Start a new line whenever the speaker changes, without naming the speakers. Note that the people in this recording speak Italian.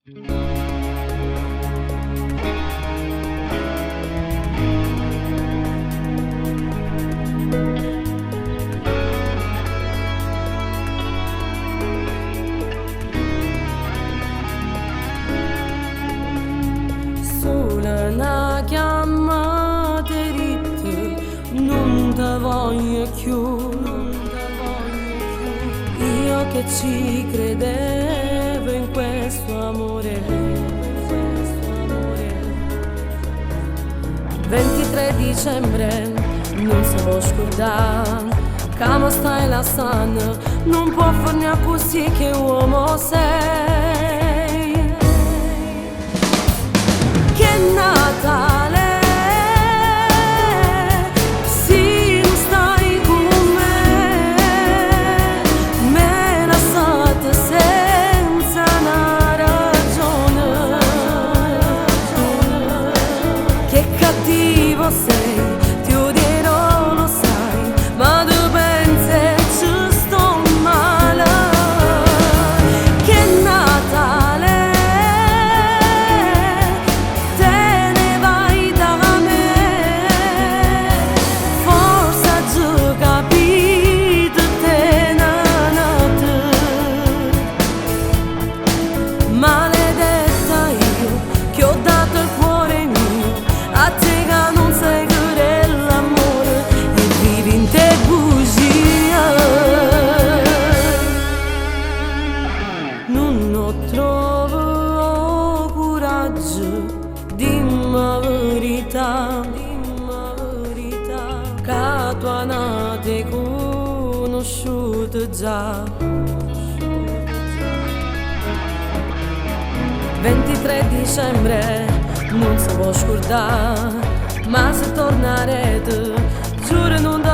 Solo una chiamata dritta, non ti voglio più. Io che ci credevo in questo amore. 23 dicembre, non si può scordare. Come stai la sanna, non può farne così che uomo sei. Che Natale, sì, non stai con me, me lasciate senza una ragione. Che cattivo sei, ti odierò, lo sai, ma tu pensi ci sto male. Che Natale, te ne vai da me, forse hai già capito te nanate. Maledetta io, che ho dato il cuore mio a te, che non sai che è l'amore e vivi in te bugia. Non ho trovato coraggio, dimmi la verità, che tua nate conosciuta già. 23 dicembre, non si può scordare, ma se tornarete, giuro non